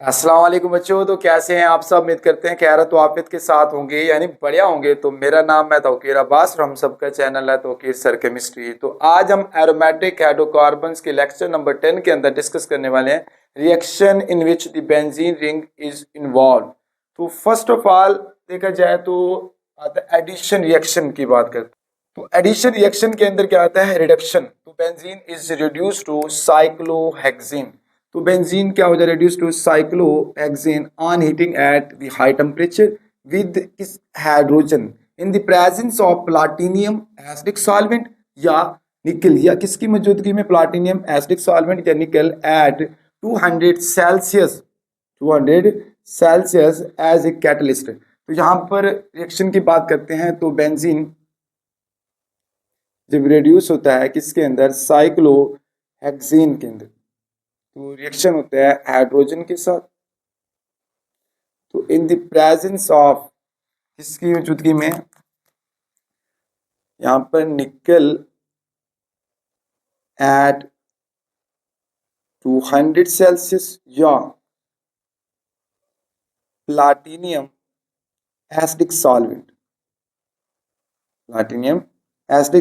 अस्सलाम वालेकुम बच्चों। तो कैसे हैं आप सब? उम्मीद करते हैं खैरियत व आफियत के साथ होंगे, यानी बढ़िया होंगे। तो मेरा नाम है तौकीर अब्बास और हम सबका चैनल है तौकीर सर केमिस्ट्री। तो आज हम एरोमेटिक हाइड्रोकार्बन्स के लेक्चर नंबर 10 के अंदर डिस्कस करने वाले हैं reaction in which the benzene ring is involve. तो फर्स्ट ऑफ ऑल देखा जाए तो आता है एडिशन रिएक्शन की बात करते हैं। तो एडिशन रिएक्शन के अंदर क्या आता है? रिडक्शन। तो benzene is reduce to cyclohexene. तो बेंजीन क्या हो जाए? Reduce to cyclohexene on heating at the high temperature with hydrogen in the presence of platinum acidic solvent या निकल, या किसकी मौजूदगी में? प्लाटिनियम एसिडिक सॉल्वेंट या nickel at 200 Celsius 200 Celsius as a catalyst. तो यहाँ पर रिएक्शन की बात करते हैं तो बेंजीन जब रिड्यूस होता है किसके अंदर? साइक्लोहेक्सीन के अंदर, तो रिएक्शन होता है हाइड्रोजन के साथ। तो इन द प्रेजेंस ऑफ किसकी मौजूदगी में? यहाँ पर निकल एट 200 सेल्सियस या platinum acidic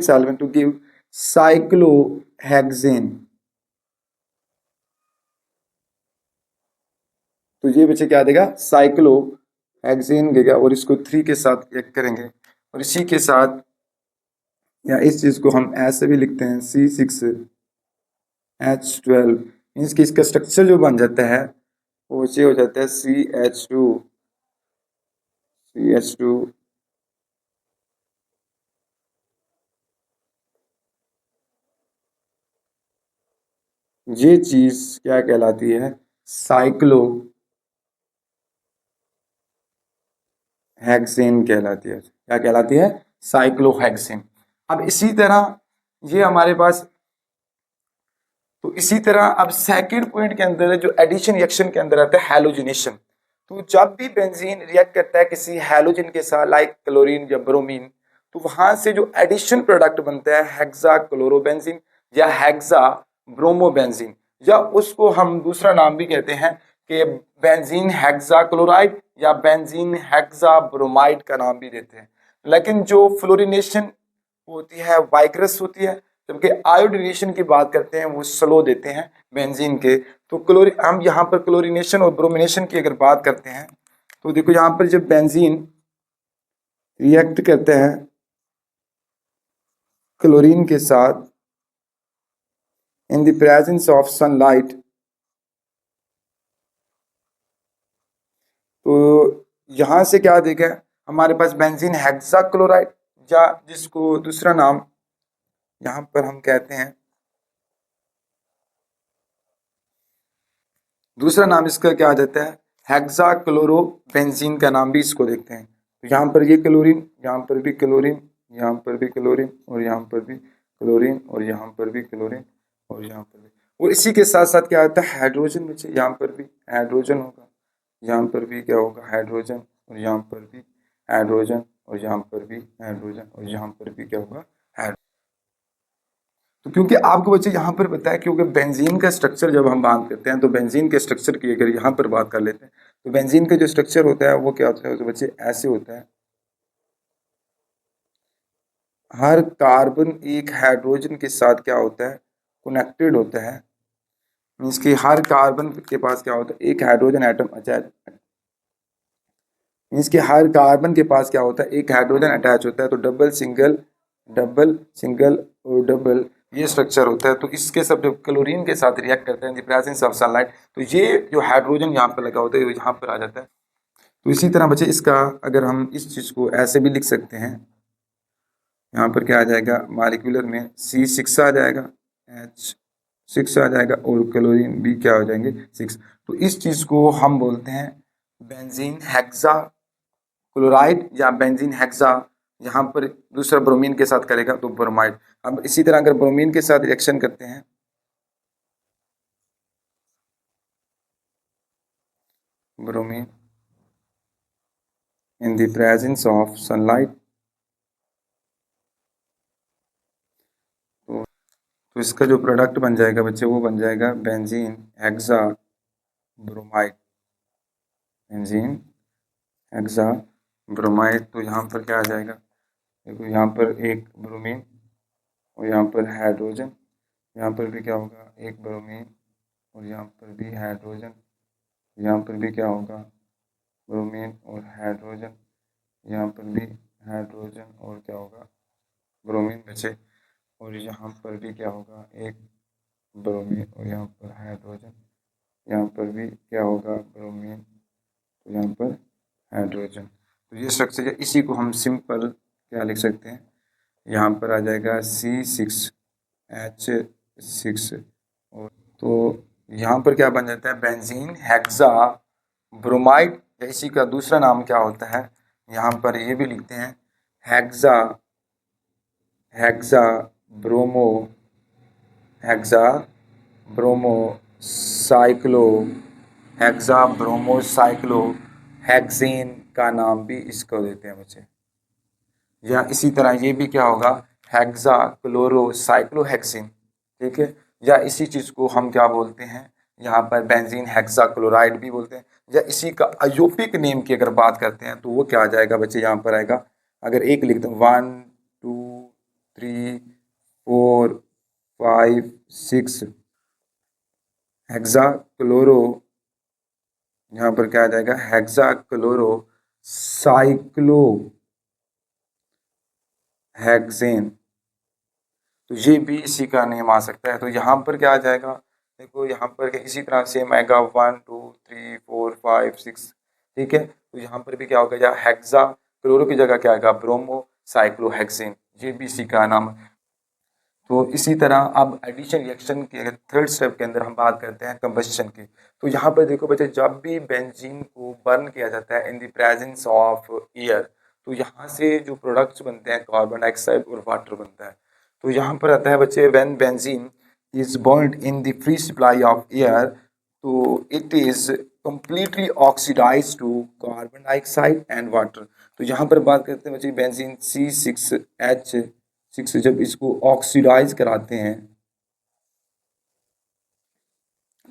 solvent to give cyclohexane. तो ये बच्चे क्या देगा? साइक्लोहेक्सेन देगा। और इसको 3 के साथ एक करेंगे और इसी के साथ या इस चीज को हम ऐसे भी लिखते हैं C6H12। मीन्स कि इसका स्ट्रक्चर जो बन जाता है वो ये हो जाता है CH2। ये चीज क्या कहलाती है? साइक्लोहेक्सेन कहलाती है। क्या कहलाती है? साइक्लोहेक्सेन। अब इसी तरह ये हमारे पास, तो इसी तरह अब सेकंड पॉइंट के अंदर जो एडिशन रिएक्शन के अंदर आता है हैलोजिनेशन। तो जब भी बेंजीन रिएक्ट करता है किसी हैलोजन के साथ लाइक क्लोरीन या ब्रोमीन, तो वहां से जो एडिशन प्रोडक्ट बनता है हेक्सा क्लोरोबेंजीन या हेक्सा ब्रोमोबेंजीन, या उसको हम दूसरा नाम भी कहते हैं कि बेंजीन हेक्सा क्लोराइड या बेंजीन हेक्सा ब्रोमाइड का नाम भी देते हैं। लेकिन जो फ्लोरिनेशन होती है वाइग्रस होती है, जबकि आयोडीनेशन की बात करते हैं वो स्लो देते हैं बेंजीन के। तो हम यहाँ पर क्लोरीनेशन और ब्रोमिनेशन की अगर बात करते हैं तो देखो यहाँ पर जब बेंजीन रिएक्ट करते हैं क्लोरीन के साथ इन द प्रेजेंस ऑफ सनलाइट, तो यहाँ से क्या देगा? हमारे पास बेंजीन हेक्सा क्लोराइड या जिसको दूसरा नाम यहाँ पर हम कहते हैं, दूसरा नाम इसका क्या आ जाता है? हेक्सा क्लोरोबेंजीन का नाम भी इसको देखते हैं। तो यहाँ पर ये क्लोरीन, यहाँ पर भी क्लोरीन, यहाँ पर भी क्लोरीन और यहाँ पर भी क्लोरीन और यहाँ पर भी क्लोरीन और यहाँ पर भी, और इसी के साथ साथ क्या आता है? हाइड्रोजन बच्चे। यहाँ पर भी हाइड्रोजन होगा, यहाँ पर भी क्या होगा? हाइड्रोजन, और यहाँ पर भी हाइड्रोजन और यहाँ पर भी हाइड्रोजन और यहाँ पर भी क्या होगा? हाइड्रोजन। तो क्योंकि आपको बच्चे यहाँ पर पता है, क्योंकि बेंजीन का स्ट्रक्चर जब हम बात करते हैं तो बेंजीन के स्ट्रक्चर की अगर यहाँ पर बात कर लेते हैं तो बेंजीन का जो स्ट्रक्चर होता है वो क्या होता है? तो बच्चे ऐसे होता है, हर कार्बन एक हाइड्रोजन के साथ क्या होता है? कनेक्टेड होता है। मीन्स कि हर कार्बन के पास क्या होता है? एक हाइड्रोजन एटम अटैच। मीन्स कि हर कार्बन के पास क्या होता है? एक हाइड्रोजन अटैच होता है। तो डबल सिंगल और डबल ये स्ट्रक्चर होता है। तो इसके सब जब क्लोरीन के साथ रिएक्ट करते हैं इन द प्रेजेंस ऑफ सनलाइट, तो ये जो हाइड्रोजन यहाँ पर लगा होता है यहाँ पर आ जाता है। तो इसी तरह बच्चे इसका अगर हम इस चीज़ को ऐसे भी लिख सकते हैं, यहाँ पर क्या आ जाएगा? मॉलिक्यूलर में C6 आ जाएगा, H6 आ जाएगा और क्लोरीन भी क्या हो जाएंगे? 6। तो इस चीज़ को हम बोलते हैं बेंजीन हेक्सा क्लोराइड या बेंजीन हेक्सा। यहाँ पर दूसरा ब्रोमीन के साथ करेगा तो ब्रोमाइड। अब इसी तरह अगर ब्रोमीन के साथ रिएक्शन करते हैं, bromine in the presence of sunlight, तो इसका जो प्रोडक्ट बन जाएगा बच्चे वो बन जाएगा benzene hexa bromide. Benzene hexa bromide. तो यहाँ पर क्या आ जाएगा, देखो यहाँ पर एक ब्रोमीन और यहाँ पर हाइड्रोजन, यहाँ पर भी क्या होगा, एक ब्रोमीन और यहाँ पर भी हाइड्रोजन, यहाँ पर भी क्या होगा, ब्रोमीन और हाइड्रोजन, यहाँ पर भी हाइड्रोजन और क्या होगा, ब्रोमीन बचे। और यहाँ पर भी क्या होगा, एक ब्रोमीन और यहाँ पर हाइड्रोजन, यहाँ पर भी क्या होगा, ब्रोमीन, तो यहाँ पर हाइड्रोजन। तो ये स्ट्रक्चर है, इसी को हम सिंपल क्या लिख सकते हैं, यहाँ पर आ जाएगा C6H6। और तो यहाँ पर क्या बन जाता है, बेंजीन हेक्सा ब्रोमाइड, या इसी का दूसरा नाम क्या होता है, यहाँ पर ये भी लिखते हैं hexa hexa bromo hexa bromo cyclo hexa bromo cyclo hexane का नाम भी इसको देते हैं बच्चे। या इसी तरह ये भी क्या होगा, हेक्सा क्लोरो साइक्लोहेक्सेन, ठीक है। या इसी चीज़ को हम क्या बोलते हैं, यहाँ पर बेंजीन हेक्सा क्लोराइड भी बोलते हैं। या इसी का अयोपिक नेम की अगर बात करते हैं तो वो क्या आ जाएगा बच्चे, यहाँ पर आएगा, अगर एक लिख दो 1 2 3 4 5 6 हेक्सा क्लोरो, यहाँ पर क्या आ जाएगा, हेक्सा क्लोरो साइक्लो हेक्सेन। तो ये भी इसी का नेम आ सकता है। तो यहाँ पर क्या आ जाएगा, देखो यहाँ पर इसी तरह से आएगा 1 2 3 4 5 6, ठीक है। तो यहाँ पर भी क्या होगा, या हेक्सा क्लोरो की जगह क्या आएगा, ब्रोमो साइक्लोहेक्सेन, ये भी इसी का नाम है। तो इसी तरह अब एडिशन रिएक्शन के थर्ड स्टेप के अंदर हम बात करते हैं कंबस्शन की। तो यहाँ पर देखो बच्चे, जब भी बेंजीन को बर्न किया जाता है इन द प्रेजेंस ऑफ एयर, तो यहाँ से जो प्रोडक्ट्स बनते हैं कार्बन डाइऑक्साइड और वाटर बनता है। तो यहाँ पर आता है बच्चे, when benzene is burned in the free supply of air, तो it is completely oxidized to carbon dioxide and water। तो यहाँ पर बात करते हैं बच्चे, बेंजीन C6H6 जब इसको ऑक्सीडाइज कराते हैं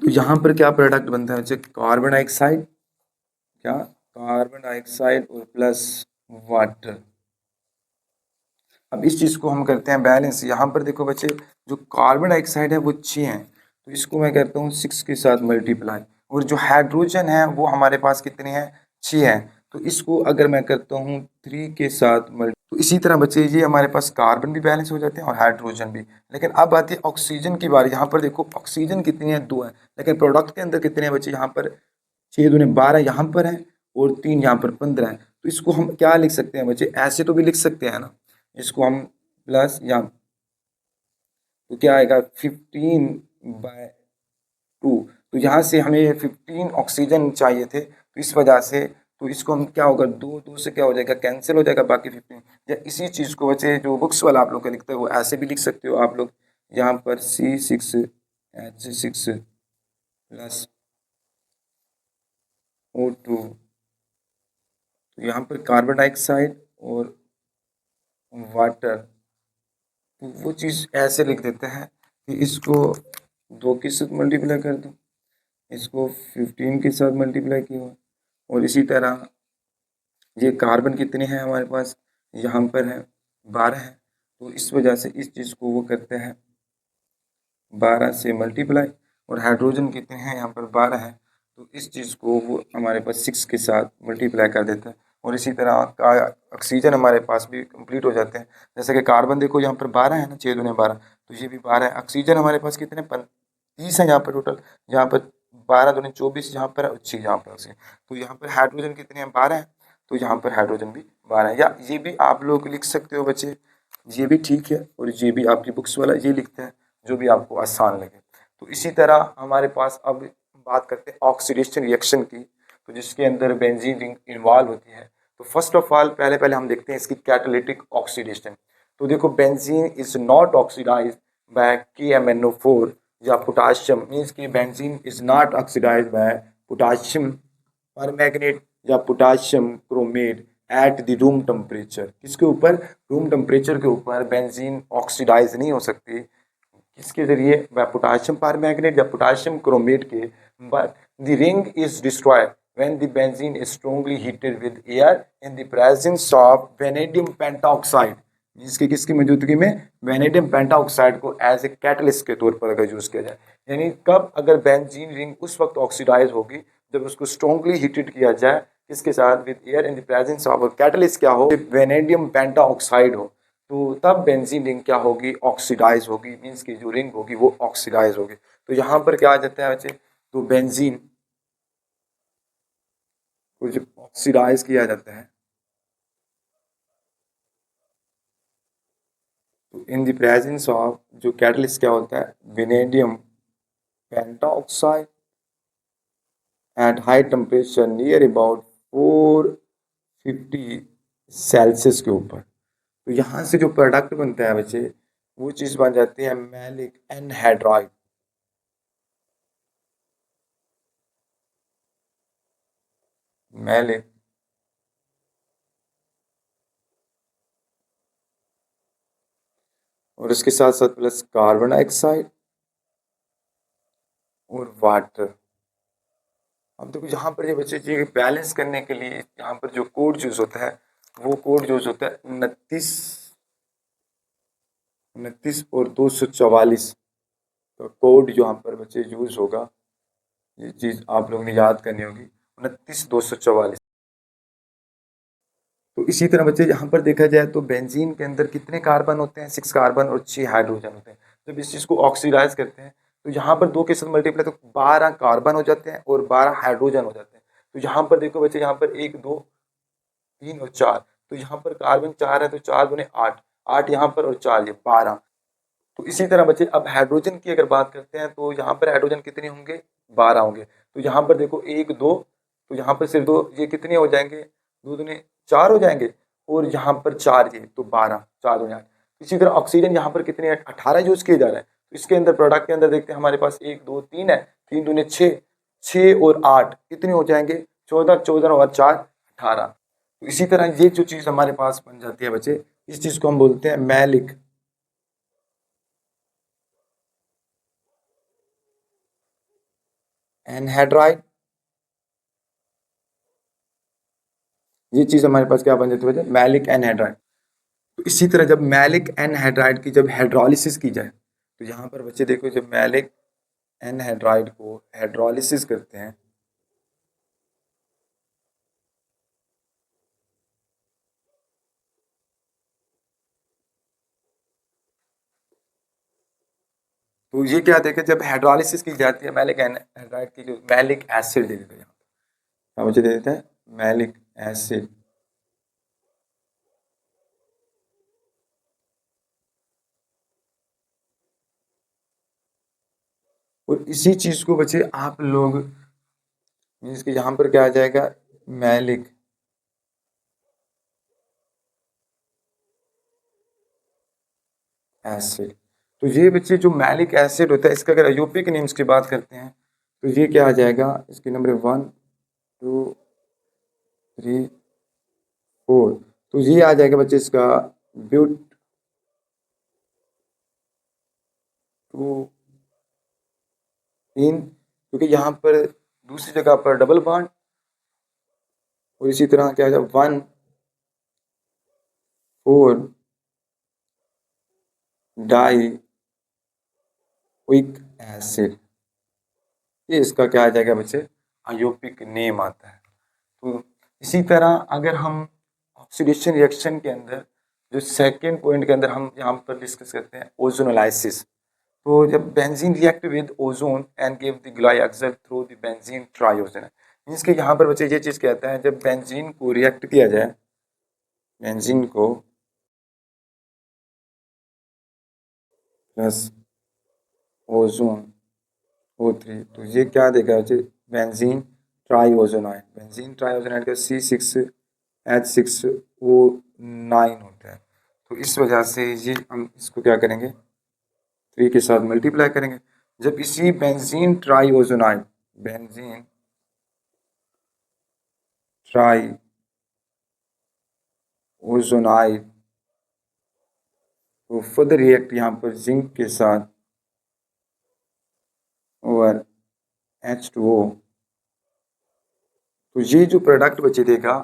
तो यहाँ पर क्या प्रोडक्ट बनता है बच्चे, कार्बन डाइऑक्साइड, क्या, कार्बन डाइऑक्साइड और प्लस वाटर। अब इस चीज़ को हम करते हैं बैलेंस। यहाँ पर देखो बच्चे, जो कार्बन डाइऑक्साइड है वो 6 है, तो इसको मैं करता हूँ 6 के साथ मल्टीप्लाई, और जो हाइड्रोजन है वो हमारे पास कितने हैं, 6 है, तो इसको अगर मैं करता हूँ 3 के साथ मल्टी, तो इसी तरह बच्चे ये हमारे पास कार्बन भी बैलेंस हो जाते हैं और हाइड्रोजन भी। लेकिन अब आती है ऑक्सीजन की बारी। यहाँ पर देखो ऑक्सीजन कितनी है, 2 है, लेकिन प्रोडक्ट के अंदर कितने हैं बच्चे, यहाँ पर 6 दूने 12 यहाँ पर है और 3 यहाँ पर 15 है। तो इसको हम क्या लिख सकते हैं बच्चे, ऐसे तो भी लिख सकते हैं ना, इसको हम प्लस या, तो क्या आएगा 15/2। तो यहाँ से हमें 15 ऑक्सीजन चाहिए थे, तो इस वजह से तो इसको हम क्या होगा, 2 से क्या हो जाएगा, कैंसिल हो जाएगा, बाकी 15। या इसी चीज़ को बच्चे जो बुक्स वाला आप लोग का लिखते हो वो ऐसे भी लिख सकते हो आप लोग, यहाँ पर C6H6 प्लस O2, तो यहाँ पर कार्बन डाइऑक्साइड और वाटर, तो वो चीज़ ऐसे लिख देते हैं कि इसको 2 के साथ मल्टीप्लाई कर दो, इसको 15 के साथ मल्टीप्लाई किया, और इसी तरह ये कार्बन कितने हैं हमारे पास, यहाँ पर है 12 है, तो इस वजह से इस चीज़ को वो करते हैं 12 से मल्टीप्लाई, और हाइड्रोजन कितने हैं यहाँ पर 12 है, तो इस चीज़ को वो हमारे पास 6 के साथ मल्टीप्लाई कर देता है। और इसी तरह का ऑक्सीजन हमारे पास भी कंप्लीट हो जाते हैं। जैसे कि कार्बन देखो यहाँ पर 12 है ना, 6 दूने 12, तो ये भी 12 है। ऑक्सीजन हमारे पास कितने 30 है यहाँ पर टोटल, यहाँ पर 12 दूने 24 यहाँ पर, 6 यहाँ पर ऑक्सीजन। तो यहाँ पर हाइड्रोजन कितने हैं, 12 है, तो यहाँ पर हाइड्रोजन भी 12 है। या ये भी आप लोग लिख सकते हो बच्चे, ये भी ठीक है, और ये भी आपकी बुक्स वाला ये लिखते हैं, जो भी आपको आसान लगे। तो इसी तरह हमारे पास अब बात करते हैं ऑक्सीडेशन रिएक्शन की, तो जिसके अंदर बेंजीन रिंग इन्वॉल्व होती है। तो फर्स्ट ऑफ ऑल पहले हम देखते हैं इसकी कैटालिटिक ऑक्सीडेशन। तो देखो benzene is not oxidize by KMnO4 या पोटाशियम, मीन्स कि benzene is not oxidize by potassium permanganate या potassium chromate at the room temperature. किसके ऊपर, रूम टेम्परेचर के ऊपर बेंजीन ऑक्सीडाइज नहीं हो सकती, किसके जरिए, बाय पोटाशियम परमैंगनेट या पोटाशियम क्रोमेट के, but the ring is destroy when the benzene is strongly heated with air in the presence of vanadium pentaoxide, means कि किसकी मौजूदगी में, वेनेडियम पेंटाऑक्साइड को एज ए कैटलिस्ट के तौर पर अगर यूज किया जाए, यानी कब, अगर बेंजीन रिंग उस वक्त ऑक्सीडाइज होगी जब उसको स्ट्रॉन्गली हीटेड किया जाए किसके साथ, with air in the presence of catalyst क्या हो, वेनेडियम पेंटाऑक्साइड हो, तो तब बेंजीन रिंग क्या होगी, ऑक्सीडाइज होगी, मीन्स की जो रिंग होगी वो ऑक्सीडाइज होगी। तो यहाँ पर क्या आ जाता है बच्चे, तो बेंजीन को जब ऑक्सीडाइज किया जाता है तो इन द प्रेजेंस ऑफ जो कैटलिस्ट क्या होता है, vanadium pentoxide at high temperature near about 450 Celsius के ऊपर। तो यहाँ से जो प्रोडक्ट बनता है बच्चे वो चीज़ बन जाती है मैलिक एनहाइड्राइड। मैलिक और इसके साथ साथ प्लस कार्बन डाइऑक्साइड और वाटर। अब देखो यहाँ पर ये बच्चे जी बैलेंस करने के लिए यहाँ पर जो कोड यूज होता है वो कोड यूज होता है 29 और 244 का कोड यहाँ पर बच्चे यूज होगा। ये चीज़ आप लोगों ने याद करनी होगी, 29 244। तो इसी तरह बच्चे यहाँ पर देखा जाए तो बेंजीन के अंदर कितने कार्बन होते हैं, 6 कार्बन और 6 हाइड्रोजन होते हैं। जब इस चीज़ को ऑक्सीडाइज करते हैं तो यहाँ पर 2 के साथ मल्टीप्लाई तो 12 कार्बन हो जाते हैं और 12 हाइड्रोजन हो जाते हैं। तो यहाँ पर देखो बच्चे, यहाँ पर 1 2 3 और 4, तो यहाँ पर कार्बन 4 है तो 4 दूने 8, 8 यहाँ पर और 4 ये 12। तो इसी तरह बच्चे अब हाइड्रोजन की अगर बात करते हैं तो यहाँ पर हाइड्रोजन कितने होंगे, 12 होंगे। तो यहाँ पर देखो 1 2, तो यहाँ पर सिर्फ 2, ये कितने हो जाएंगे, 2 दूने 4 हो जाएंगे और यहाँ पर 4 ये तो 12, 4 दूने 8। इसी तरह ऑक्सीजन यहाँ पर कितने 18 यूज किए जा रहे हैं। तो इसके अंदर प्रोडक्ट के अंदर देखते हैं हमारे पास 1 2 3 है, 3 दूने 6, 6 और 8 कितने हो जाएंगे 14, 14 और 4 18। तो इसी तरह ये जो चीज़ हमारे पास बन जाती है बच्चे, इस चीज़ को हम बोलते हैं मैलिक एनहाइड्राइड। ये चीज़ हमारे पास क्या बन जाती है, मैलिक एनहाइड्राइड। तो इसी तरह जब मैलिक एनहाइड्राइड की जब हाइड्रोलिसिस की जाए तो यहाँ पर बच्चे देखो जब मैलिक एनहाइड्राइड को हाइड्रोलिसिस करते हैं तो ये क्या देखे, जब हाइड्रोलिसिस की जाती है मैलिक एनहाइड्राइड की, जो मैलिक एसिड दे देते हैं, यहाँ बच्चे दे देते हैं मैलिक एसिड। और इसी चीज़ को बच्चे आप लोग मीन्स कि यहाँ पर क्या आ जाएगा, मैलिक एसिड। तो ये बच्चे जो मैलिक एसिड होता है इसका अगर आयोपिक नेम्स की बात करते हैं तो ये क्या आ जाएगा, इसके नंबर 1 2 3 4। तो ये आ जाएगा बच्चे इसका ब्यूट टू इन, क्योंकि यहाँ पर दूसरी जगह पर डबल बॉन्ड और इसी तरह क्या आ जाएगा 1 4 डाई क्विक एसिड। ये इसका क्या आ जाएगा बच्चे, आयोपिक नेम आता है। तो इसी तरह अगर हम ऑक्सीडेशन रिएक्शन के अंदर जो सेकेंड पॉइंट के अंदर हम यहाँ पर डिस्कस करते हैं ओजोनोलाइसिस। तो जब benzene react with ozone and give the glyoxide through the benzene triozone, means कि यहाँ पर बच्चे ये चीज़ कहता है जब बेंजीन को रिएक्ट किया जाए, बेंजीन को प्लस ओजोन O3, तो ये क्या देगा बच्चे, बेंजीन ट्राइओजोनाइड। बेंजीन ट्राइओजोनाइड का C6H6O9 होता है। तो इस वजह से ये हम इसको क्या करेंगे, 3 के साथ मल्टीप्लाई करेंगे। जब इसी बेंजीन ट्राइओजोनाइड, बेंजीन ट्राइओजोनाइड को फर्दर रिएक्ट यहाँ पर जिंक के साथ और H2O, तो ये जो प्रोडक्ट बच्चे देगा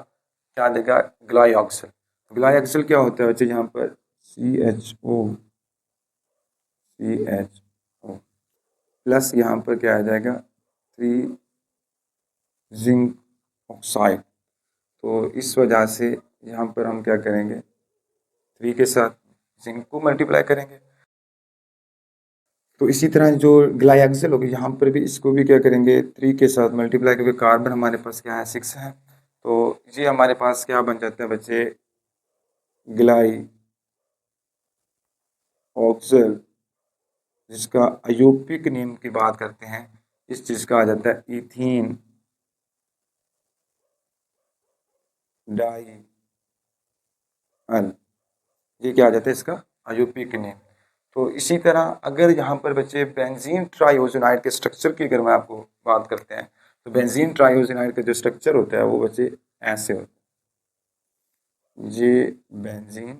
क्या देगा, ग्लाइऑक्सल। ग्लाइऑक्सल क्या होता है बच्चे, यहाँ पर CHO प्लस यहाँ पर क्या आ जाएगा 3 जिंक ऑक्साइड। तो इस वजह से यहाँ पर हम क्या करेंगे, 3 के साथ जिंक को मल्टीप्लाई करेंगे। तो इसी तरह जो ग्लाइऑक्सल होगी यहाँ पर भी इसको भी क्या करेंगे 3 के साथ मल्टीप्लाई, क्योंकि कार्बन हमारे पास क्या है 6 है। तो ये हमारे पास क्या बन जाता है बच्चे, ग्लाइऑक्सल, जिसका अयोपिक नेम की बात करते हैं, इस चीज का आ जाता है इथीन डाई अल, ये क्या आ जाता है इसका अयोपिक नेम। तो इसी तरह अगर यहाँ पर बच्चे बेंजीन ट्राइओजेनाइड के स्ट्रक्चर की अगर मैं आपको बात करते हैं, तो बेंजीन ट्राइओजेनाइड का जो स्ट्रक्चर होता है वो बच्चे ऐसे होता है, ये बेंजीन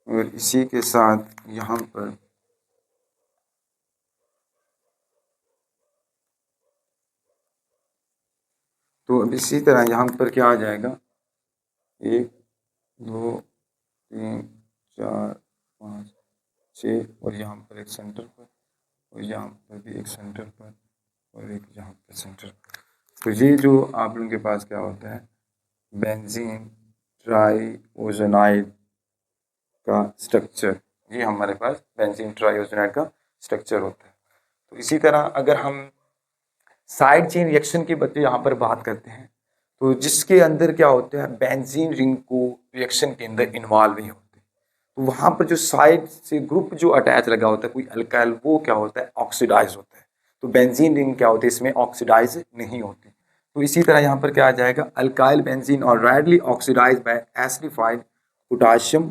और इसी के साथ यहाँ पर तो अब इसी तरह यहाँ पर क्या आ जाएगा 1 2 3 4 5 6 और यहाँ पर एक सेंटर पर और यहाँ पर भी एक सेंटर पर और एक यहाँ पर सेंटर पर। तो ये जो आप लोगों के पास क्या होता है बेंजीन ट्राइओजेनाइड का स्ट्रक्चर, ये हमारे पास बेंजीन ट्राइओजेनाइड का स्ट्रक्चर होता है। तो इसी तरह अगर हम साइड चेन रिएक्शन की बच्चे यहाँ पर बात करते हैं, तो जिसके अंदर क्या होता है बेंजीन रिंग को रिएक्शन के अंदर इन्वॉल्व नहीं होते, तो वहाँ पर जो साइड से ग्रुप जो अटैच लगा होता है कोई अल्काइल, वो क्या होता है ऑक्सीडाइज होता है। तो बेंजीन रिंग क्या होती है इसमें ऑक्सीडाइज नहीं होती। तो इसी तरह यहाँ पर क्या आ जाएगा अल्काइल बेंजीन और readily oxidize by acidified potassium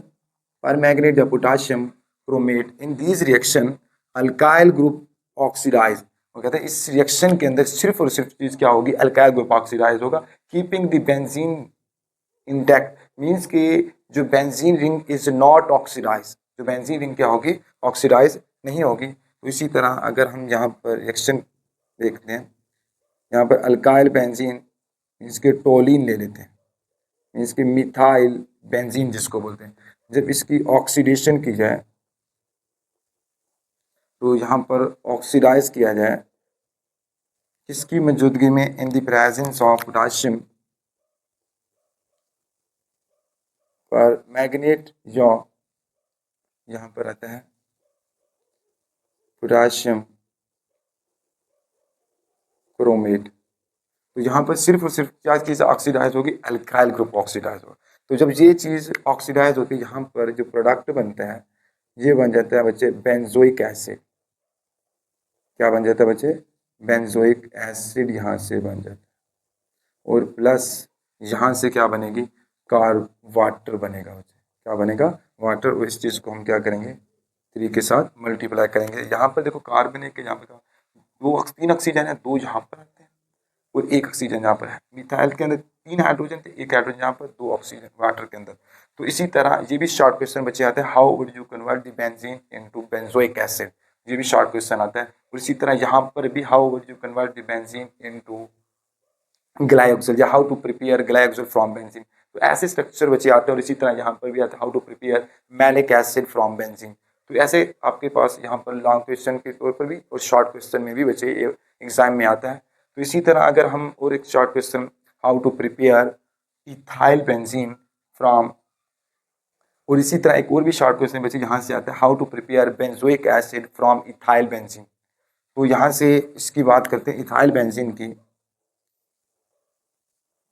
permanganate या potassium chromate. In these reaction alkyl group oxidize, वो कहते हैं इस रिएक्शन के अंदर सिर्फ और सिर्फ चीज क्या होगी अल्काइल ग्रुप ऑक्सीडाइज होगा, keeping the benzene intact. Means कि जो benzene ring is not oxidise, जो बेंजीन रिंग क्या होगी ऑक्सीडाइज नहीं होगी। तो इसी तरह अगर हम यहाँ पर रिएक्शन देखते हैं, यहाँ पर अल्काइल बेंजीन इसके टोलिन ले लेते हैं, इसकी मिथाइल बेंजीन जिसको बोलते हैं, जब इसकी ऑक्सीडेशन की जाए, तो यहाँ पर ऑक्सीडाइज किया जाए किसकी मौजूदगी में, इन द प्रेजेंस ऑफ पोटाशियम पर मैग्नेट या यहाँ पर आता है पोटाशियम क्रोमेट। तो यहाँ पर सिर्फ और सिर्फ क्या चीज़ ऑक्सीडाइज होगी अल्काइल ग्रुप ऑक्सीडाइज होगा। तो जब ये चीज़ ऑक्सीडाइज होती है यहाँ पर जो प्रोडक्ट बनता है ये बन जाता है बच्चे बेंजोइक एसिड। क्या बन जाता है बच्चे बेंजोइक एसिड यहाँ से बन जाता है, और प्लस यहाँ से क्या बनेगी कार वाटर बनेगा बच्चे, क्या बनेगा वाटर। और इस चीज़ को हम क्या करेंगे 3 के साथ मल्टीप्लाई करेंगे। यहाँ पर देखो कार्बन है कि यहाँ पर 3 ऑक्सीजन है, 2 यहाँ पर आते हैं और 1 ऑक्सीजन यहाँ पर है। मिथाइल के अंदर 3 हाइड्रोजन थे, 1 हाइड्रोजन यहाँ पर, 2 ऑक्सीजन वाटर के अंदर। तो इसी तरह ये भी शॉर्ट क्वेश्चन बच्चे आते हैं, how would you convert the benzene into benzoic acid, ये भी शॉर्ट क्वेश्चन आता है। और इसी तरह यहाँ पर भी how would you convert the benzene into glyoxal या how to prepare glyoxal from benzene. तो ऐसे स्ट्रक्चर बच्चे आते हैं। और इसी तरह यहाँ पर भी आता है how to prepare maleic acid from benzene. तो ऐसे आपके पास यहाँ पर लॉन्ग क्वेश्चन के तौर पर भी और शॉर्ट क्वेश्चन में भी बच्चे एग्जाम में आता है। तो इसी तरह अगर हम और एक short question how to prepare ethyl benzene from, और इसी तरह एक और भी शॉर्ट क्वेश्चन बच्चे यहाँ से आता है how to prepare benzoic acid from ethyl benzene. तो यहाँ से इसकी बात करते हैं इथाइल बेंजीन की।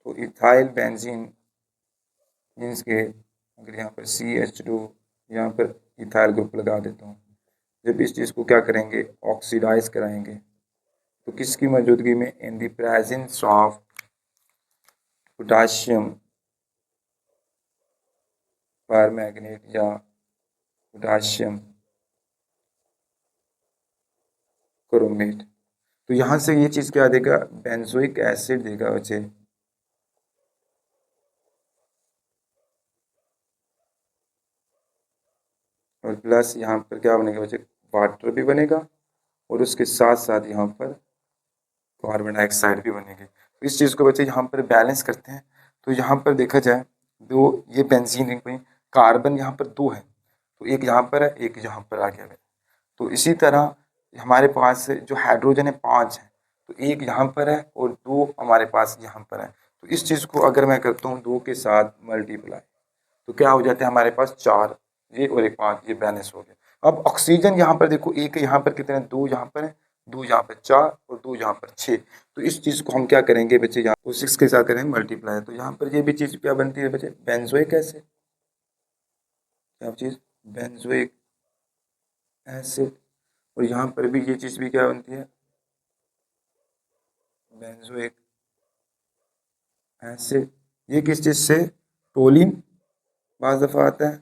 तो इथाइल बेंजीन मीन्स के अगर यहाँ पर CH2 यहाँ पर इथाइल ग्रुप लगा देता हूँ, जब इस चीज़ को क्या करेंगे ऑक्सीडाइज कराएंगे, तो किसकी मौजूदगी में, इन the presence of potassium permanganate या पोटाशियम क्रोमेट। तो यहाँ से ये चीज़ क्या देगा बेंजोइक एसिड देगा बच्चे। और प्लस यहाँ पर क्या बनेगा बच्चे वाटर भी बनेगा, और उसके साथ साथ यहाँ पर कार्बन डाइऑक्साइड भी बनेगी। तो इस चीज़ को बच्चे यहाँ पर बैलेंस करते हैं। तो यहाँ पर देखा जाए दो, ये बेंजीन रिंग में कार्बन यहाँ पर 2 है, तो एक यहाँ पर है, एक यहाँ पर आ गया है। तो इसी तरह हमारे पास जो हाइड्रोजन है 5 है, तो एक यहाँ पर है और 2 हमारे पास यहाँ पर है। तो इस चीज़ को अगर मैं करता हूँ 2 के साथ मल्टीप्लाई, तो क्या हो जाता है हमारे पास 4, ये और एक 5, ये बैलेंस हो गया। अब ऑक्सीजन यहाँ पर देखो, एक यहाँ पर कितने, 2 यहाँ पर है, 2 यहाँ पर 4 और 2 यहाँ पर 6। तो इस चीज़ को हम क्या करेंगे बच्चे, यहाँ को 6 के साथ करेंगे मल्टीप्लाई, तो यहाँ पर ये भी चीज़ क्या बनती है बच्चे, बेंजोइक एसिड। क्या चीज़, बेंजोइक एसिड। और यहाँ पर भी ये चीज़ भी क्या बनती है, बेंजोइक एसिड। ये किस चीज़ से, टोलिन बाज़ दफ़ा आता है,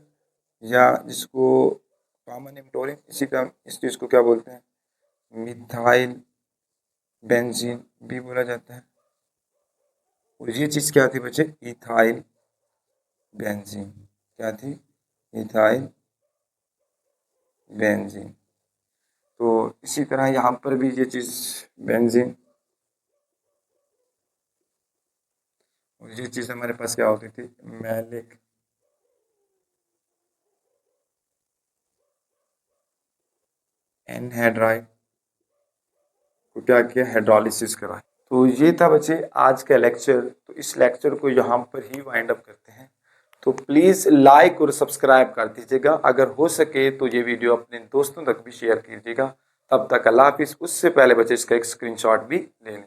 या जिसको कॉमन नेम टोलिन, इसी का इस चीज़ को क्या बोलते हैं, मिथाइल बेंजीन भी बोला जाता है। और ये चीज़ क्या थी बच्चे, इथाइल बेंजीन। क्या थी, इथाइल बेंजीन। तो इसी तरह यहाँ पर भी ये चीज़ बेंजीन, और ये चीज़ हमारे पास क्या होती थी, मैलिक एनहाइड्राइड को क्या किया, हाइड्रोलिसिस करा। तो ये था बच्चे आज का लेक्चर। तो इस लेक्चर को यहाँ पर ही वाइंड अप करते हैं। तो प्लीज़ लाइक और सब्सक्राइब कर दीजिएगा, अगर हो सके तो ये वीडियो अपने दोस्तों तक भी शेयर कीजिएगा। तब तक अल्लाह हाफिज़। उससे पहले बच्चे इसका एक स्क्रीनशॉट भी ले लें।